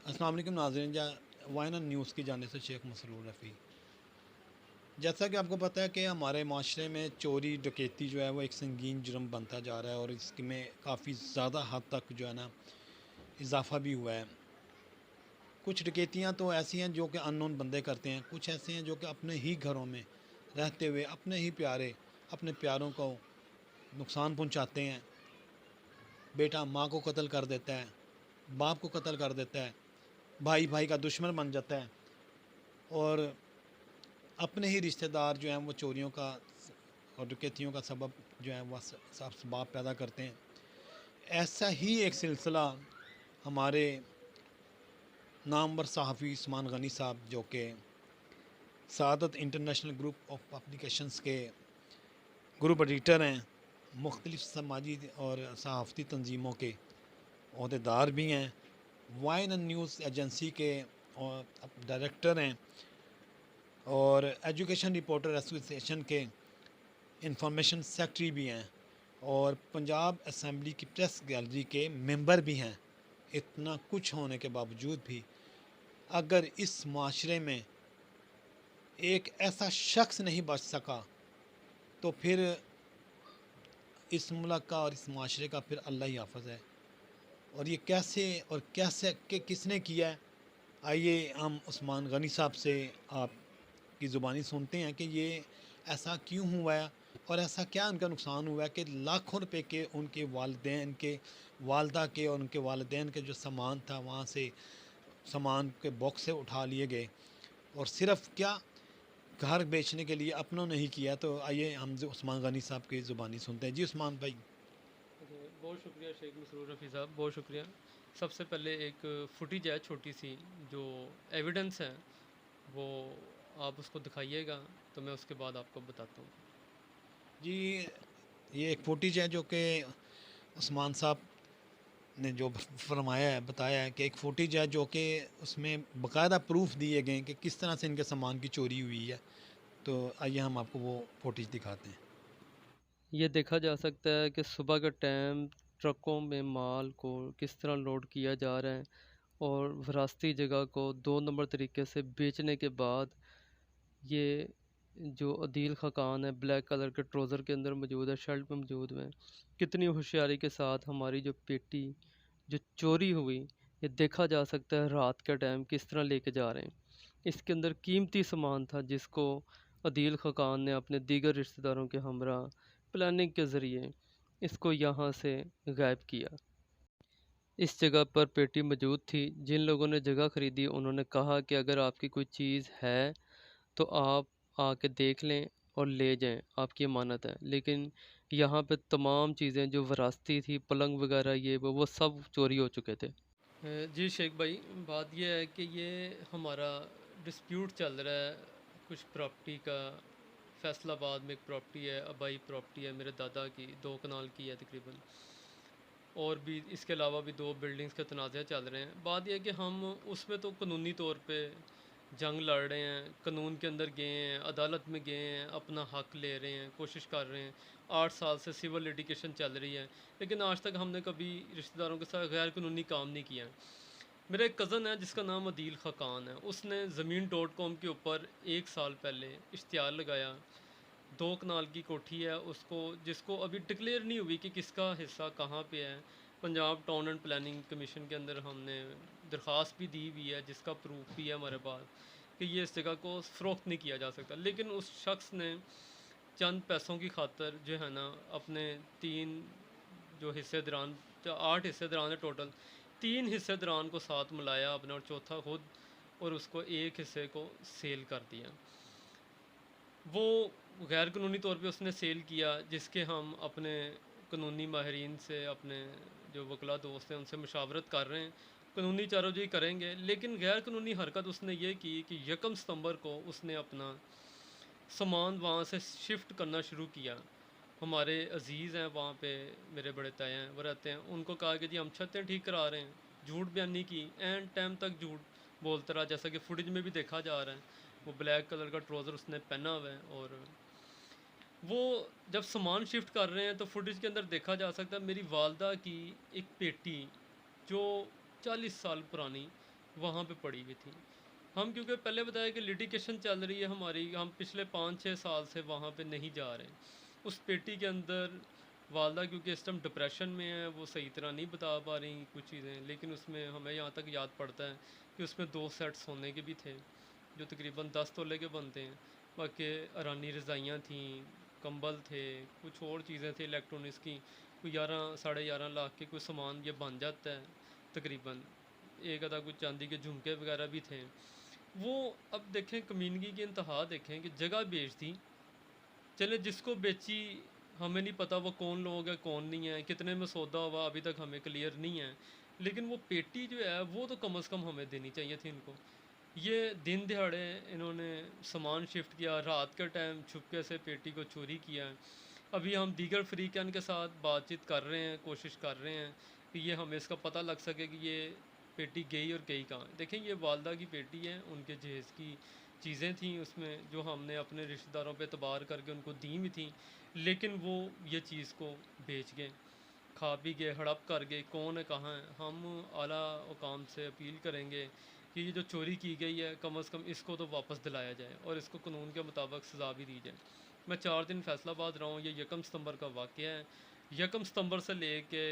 السلام علیکم ناظرین، وائن نیوز کی جانب سے شیخ مسرور رفیع۔ جیسا کہ آپ کو پتہ ہے کہ ہمارے معاشرے میں چوری ڈکیتی جو ہے وہ ایک سنگین جرم بنتا جا رہا ہے، اور اس میں کافی زیادہ حد تک جو ہے نا اضافہ بھی ہوا ہے۔ کچھ ڈکیتیاں تو ایسی ہیں جو کہ ان نون بندے کرتے ہیں، کچھ ایسے ہیں جو کہ اپنے ہی گھروں میں رہتے ہوئے اپنے پیاروں کو نقصان پہنچاتے ہیں۔ بیٹا ماں کو قتل کر دیتا ہے، باپ کو قتل کر دیتا ہے، بھائی بھائی کا دشمن بن جاتا ہے، اور اپنے ہی رشتہ دار جو ہیں وہ چوریوں کا اور ڈکیتیوں کا سبب جو ہے وہ اسباب پیدا کرتے ہیں۔ ایسا ہی ایک سلسلہ ہمارے نامور صحافی عثمان غنی صاحب، جو کہ سعادت انٹرنیشنل گروپ آف پبلیکیشنز کے گروپ ایڈیٹر ہیں، مختلف سماجی اور صحافتی تنظیموں کے عہدیدار بھی ہیں، وائن نیوز ایجنسی کے ڈائریکٹر ہیں، اور ایجوکیشن رپورٹر ایسوسی ایشن کے انفارمیشن سیکرٹری بھی ہیں، اور پنجاب اسمبلی کی پریس گیلری کے ممبر بھی ہیں۔ اتنا کچھ ہونے کے باوجود بھی اگر اس معاشرے میں ایک ایسا شخص نہیں بچ سکا تو پھر اس ملک کا اور اس معاشرے کا پھر اللہ ہی حافظ ہے۔ اور یہ کیسے کہ کس نے کیا ہے، آئیے ہم عثمان غنی صاحب سے آپ کی زبانی سنتے ہیں کہ یہ ایسا کیوں ہوا ہے، اور ایسا کیا ان کا نقصان ہوا ہے کہ لاکھوں روپے کے ان کے والدین کے، والدہ کے اور ان کے والدین کے جو سامان تھا وہاں سے سامان کے باکس سے اٹھا لیے گئے، اور صرف کیا گھر بیچنے کے لیے اپنوں نے ہی کیا۔ تو آئیے ہم عثمان غنی صاحب کی زبانی سنتے ہیں۔ جی عثمان بھائی۔ بہت شکریہ شیخ مسرور رفیع صاحب، بہت شکریہ۔ سب سے پہلے ایک فوٹیج ہے چھوٹی سی، جو ایویڈنس ہے، وہ آپ اس کو دکھائیے گا تو میں اس کے بعد آپ کو بتاتا ہوں۔ جی یہ ایک فوٹیج ہے جو کہ عثمان صاحب نے جو فرمایا ہے، بتایا ہے کہ ایک فوٹیج ہے جو کہ اس میں باقاعدہ پروف دیے گئے ہیں کہ کس طرح سے ان کے سامان کی چوری ہوئی ہے۔ تو آئیے ہم آپ کو وہ فوٹیج دکھاتے ہیں۔ یہ دیکھا جا سکتا ہے کہ صبح کا ٹائم ٹرکوں میں مال کو کس طرح لوڈ کیا جا رہا ہے، اور وراثتی جگہ کو 2 نمبر طریقے سے بیچنے کے بعد یہ جو عدیل خاقان ہے بلیک کلر کے ٹروزر کے اندر موجود ہے، شرٹ میں موجود ہے، کتنی ہوشیاری کے ساتھ ہماری جو پیٹی جو چوری ہوئی، یہ دیکھا جا سکتا ہے رات کے ٹائم کس طرح لے کے جا رہے ہیں۔ اس کے اندر قیمتی سامان تھا جس کو عدیل خاقان نے اپنے دیگر رشتہ داروں کے ہمراہ پلاننگ کے ذریعے اس کو یہاں سے غائب کیا۔ اس جگہ پر پیٹی موجود تھی، جن لوگوں نے جگہ خریدی انہوں نے کہا کہ اگر آپ کی کوئی چیز ہے تو آپ آ کے دیکھ لیں اور لے جائیں، آپ کی امانت ہے۔ لیکن یہاں پہ تمام چیزیں جو وراثتی تھی، پلنگ وغیرہ، یہ وہ سب چوری ہو چکے تھے۔ جی شیخ بھائی، بات یہ ہے کہ یہ ہمارا ڈسپیوٹ چل رہا ہے کچھ پراپرٹی کا۔ فیصل آباد میں ایک پراپرٹی ہے، آبائی پراپرٹی ہے میرے دادا کی، 2 کنال کی ہے تقریباً، اور بھی اس کے علاوہ بھی 2 بلڈنگز کے تنازع چل رہے ہیں۔ بات یہ ہے کہ ہم اس میں تو قانونی طور پہ جنگ لڑ رہے ہیں، قانون کے اندر گئے ہیں، عدالت میں گئے ہیں، اپنا حق لے رہے ہیں، کوشش کر رہے ہیں۔ 8 سال سے سول لیٹیگیشن چل رہی ہے، لیکن آج تک ہم نے کبھی رشتہ داروں کے ساتھ غیر قانونی کام نہیں کیا۔ میرا ایک کزن ہے جس کا نام عدیل خاقان ہے، اس نے زمین.com کے اوپر 1 سال پہلے اشتہار لگایا۔ 2 کنال کی کوٹھی ہے اس کو، جس کو ابھی ڈکلیئر نہیں ہوئی کہ کس کا حصہ کہاں پہ ہے۔ Punjab town and planning commission کے اندر ہم نے درخواست بھی دی ہوئی ہے، جس کا پروف بھی ہے ہمارے پاس کہ یہ اس جگہ کو فروخت نہیں کیا جا سکتا، لیکن اس شخص نے چند پیسوں کی خاطر جو ہے نا اپنے 3 جو حصے دران، 8 حصے دران ہے ٹوٹل، 3 حصے دران کو ساتھ ملایا اپنا اور چوتھا خود، اور اس کو 1 حصے کو سیل کر دیا۔ وہ غیر قانونی طور پہ اس نے سیل کیا، جس کے ہم اپنے قانونی ماہرین سے، اپنے جو وکلا دوست ہیں ان سے مشاورت کر رہے ہیں، قانونی چارہ جوئی کریں گے۔ لیکن غیر قانونی حرکت اس نے یہ کی کہ 1 ستمبر کو اس نے اپنا سامان وہاں سے شفٹ کرنا شروع کیا۔ ہمارے عزیز ہیں وہاں پہ، میرے بڑے تایا ہیں وہ رہتے ہیں، ان کو کہا کہ جی ہم چھتیں ٹھیک کرا رہے ہیں، جھوٹ بیانی کی، اینڈ ٹائم تک جھوٹ بولتا رہا، جیسا کہ فوٹیج میں بھی دیکھا جا رہا ہے۔ وہ بلیک کلر کا ٹروزر اس نے پہنا ہوا ہے، اور وہ جب سامان شفٹ کر رہے ہیں تو فوٹیج کے اندر دیکھا جا سکتا ہے میری والدہ کی ایک پیٹی جو 40 سال پرانی، वहाँ पे पड़ी हुई थी। हम क्योंकि पहले बताया कि लिटिगेशन चल रही है हमारी, हम पिछले 5-6 साल से वहाँ पे नहीं जा रहे। उस पेटी के अंदर वालदा क्योंकि इस टाइम डिप्रेशन में है, वो सही तरह नहीं बता पा रही कुछ चीज़ें, लेकिन उसमें हमें यहाँ तक याद पड़ता है कि उसमें 2 सेट सोने के भी थे जो तकरीबन 10 तोले के बनते हैं। बाकी अरानी रज़ाइयाँ थीं, कंबल थे, कुछ और चीज़ें थी इलेक्ट्रॉनिक्स की, कोई 11 साढ़े 11 लाख के कुछ सामान ये बन जाता है तकरीबन। एक आधा कुछ चांदी के झुमके वगैरह भी थे। वो अब देखें कमीनगी की इंतहा देखें कि जगह बेच दी, चले जिसको बेची हमें नहीं पता वो कौन लोग है कौन नहीं है, कितने में सौदा हुआ अभी तक हमें क्लियर नहीं है, लेकिन वो पेटी जो है वो तो कम से कम हमें देनी चाहिए थी इनको। ये दिन दिहाड़े इन्होंने सामान शिफ्ट किया, रात के टाइम छुपके से पेटी को चोरी किया है। अभी हम दीगर फ्रीकैन के साथ बातचीत कर रहे हैं, कोशिश कर रहे हैं कि ये हमें इसका पता लग सके कि ये पेटी गई और गई कहाँ। देखें ये वालदा की पेटी है, उनके जहेज़ की चीज़ें थी उसमें जो हमने अपने रिश्तेदारों पे एतबार करके उनको दी भी थी, लेकिन वो ये चीज़ को बेच गए, खा भी गए, हड़प कर गए। कौन है कहाँ है, हम आला हुकाम से अपील करेंगे कि ये जो चोरी की गई है कम से कम इसको तो वापस दिलाया जाए और इसको कानून के मुताबिक सज़ा भी दी जाए। मैं 4 दिन फैसलाबाद रहा हूँ, ये 1 सितंबर का वाक़या है। 1 सितंबर से लेके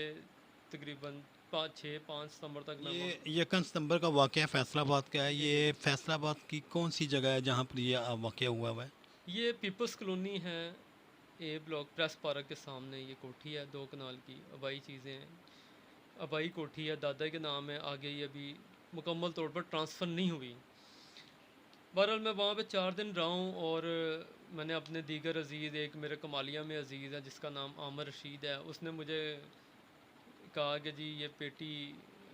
तकरीबन 5 सितंबर तक मैं ये वहाँ। 1 सितंबर का वाक़या फैसलाबाद का है। जी जी। ये फैसलाबाद की कौन सी जगह है जहाँ पर ये वाक़या हुआ हुआ है? ये पीपल्स कॉलोनी है, ए ब्लॉक प्रेस पार्क के सामने ये कोठी है 2 कनाल की, आबाई चीज़ें हैं, आबाई कोठी है, दादा के नाम है, आगे ये अभी मुकम्मल तौर पर ट्रांसफ़र नहीं हुई। बहरहाल मैं वहाँ पे 4 दिन रहा हूँ और मैंने अपने दीगर अज़ीज़, एक मेरे कमालिया में अज़ीज़ है जिसका नाम आमिर रशीद है, उसने मुझे कहा कि जी ये पेटी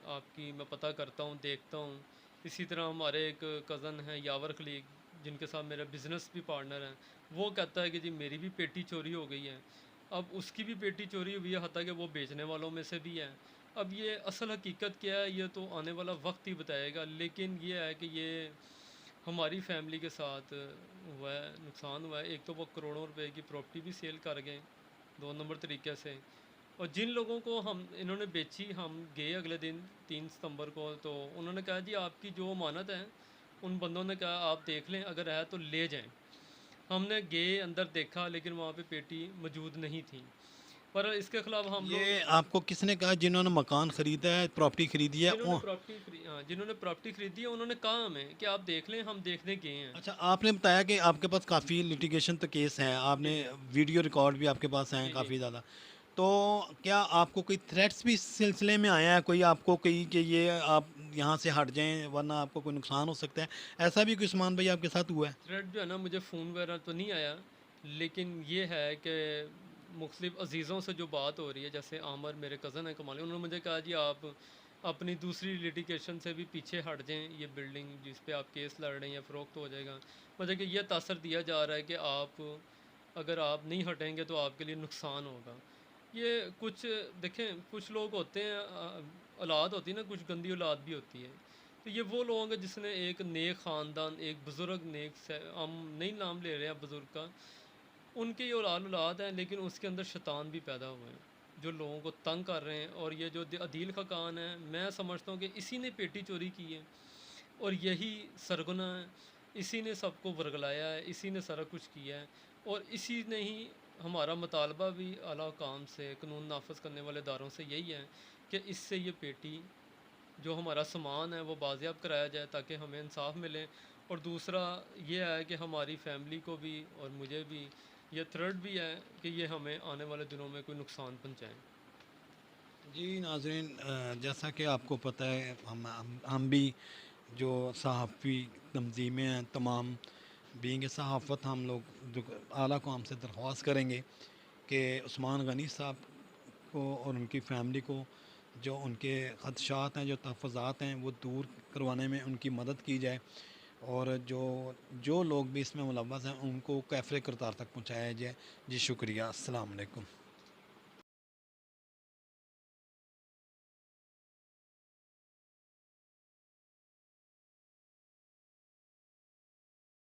आपकी मैं पता करता हूँ, देखता हूँ। इसी तरह हमारे एक कज़न हैं यावर खलीक, जिनके साथ मेरा बिज़नेस भी पार्टनर है, वो कहता है कि जी मेरी भी पेटी चोरी हो गई है। अब उसकी भी पेटी चोरी हुई है, हत्ता कि वो बेचने वालों में से भी है। अब ये असल हकीकत क्या है ये तो आने वाला वक्त ही बताएगा, लेकिन ये है कि ये हमारी फैमिली के साथ हुआ है, नुकसान हुआ है। एक तो वो करोड़ों रुपए की प्रॉपर्टी भी सेल कर गए 2 नंबर तरीके से, और जिन लोगों को हम इन्होंने बेची, हम गए अगले दिन 3 सितंबर को, तो उन्होंने कहा जी आपकी जो अमानत है, उन बंदों ने कहा आप देख लें, अगर है तो ले जाएं। हमने गए अंदर देखा, लेकिन वहाँ पे पेटी मौजूद नहीं थी, पर इसके ख़िलाफ़ हम लोग। ये आपको किसने कहा जिन्होंने मकान ख़रीदा है, प्रॉपर्टी ख़रीदी है जिन्होंने वो? प्रॉपर्टी खरीदी है उन्होंने कहा हमें कि आप देख लें, हम देखने गए हैं। अच्छा, आपने बताया कि आपके पास काफ़ी लिटिगेशन तो केस हैं, जी आपने जी। वीडियो रिकॉर्ड भी आपके पास हैं जी जी। काफ़ी ज़्यादा। तो क्या आपको कोई थ्रेट्स भी इस सिलसिले में आया है? कोई आपको कही कि ये आप यहाँ से हट जाएँ वरना आपको कोई नुकसान हो सकता है? ऐसा भी कोई उस्मान भाई आपके साथ हुआ है? थ्रेड जो है ना, मुझे फ़ोन वगैरह तो नहीं आया, लेकिन ये है कि मुख्तलिफ़ अज़ीज़ों से जो बात हो रही है, जैसे आमिर मेरे कज़न है कमाली, उन्होंने मुझे कहा जी आप अपनी दूसरी लिटिगेशन से भी पीछे हट जाएँ, ये बिल्डिंग जिस पे आप केस लड़ रहे हैं या फ़रोख्त हो जाएगा। मुझे कि ये तासर दिया जा रहा है कि आप अगर आप नहीं हटेंगे तो आपके लिए नुकसान होगा। ये कुछ देखें, कुछ लोग होते हैं, औलाद होती है ना, कुछ गंदी औलाद भी होती है। तो ये वो लोग हैं जिसने एक नेक ख़ानदान, एक बुज़ुर्ग नेक से, हम नहीं नाम ले रहे हैं बुज़ुर्ग का, उनके ये औलाद हैं, लेकिन उसके अंदर शैतान भी पैदा हुए हैं जो लोगों को तंग कर रहे हैं। और ये जो अदील खाकान है, मैं समझता हूँ कि इसी ने पेटी चोरी की है और यही सरगना है, इसी ने सबको वर्गलाया है, इसी ने सारा कुछ किया है। और इसी ने ही हमारा मुतालबा भी आला हुकाम से, कानून नाफिज करने वाले इदारों से यही है कि इससे ये पेटी जो हमारा सामान है वो बाज़ियाब कराया जाए ताकि हमें इंसाफ मिले। और दूसरा ये है कि हमारी फैमिली को भी और मुझे भी ये थ्रेट भी है कि ये हमें आने वाले दिनों में कोई नुकसान पहुँचाएँ। जी नाज़रीन, जैसा कि आपको पता है हम भी जो सहाफ़ी तंज़ीमें हैं तमाम, बीइंग ए सहाफ़त, हम लोग जो आला कौम से दरख्वास्त करेंगे कि उस्मान गनी साहब को और उनकी फ़ैमिली को जो उनके ख़दशात हैं, जो तहफ़्फ़ुज़ात हैं, वो दूर करवाने में उनकी मदद की जाए और जो जो लोग भी इसमें मुलव्वस हैं उनको कैफ़रे करतार तक पहुँचाया जाए। जी शुक्रिया, अस्सलाम वालेकुम।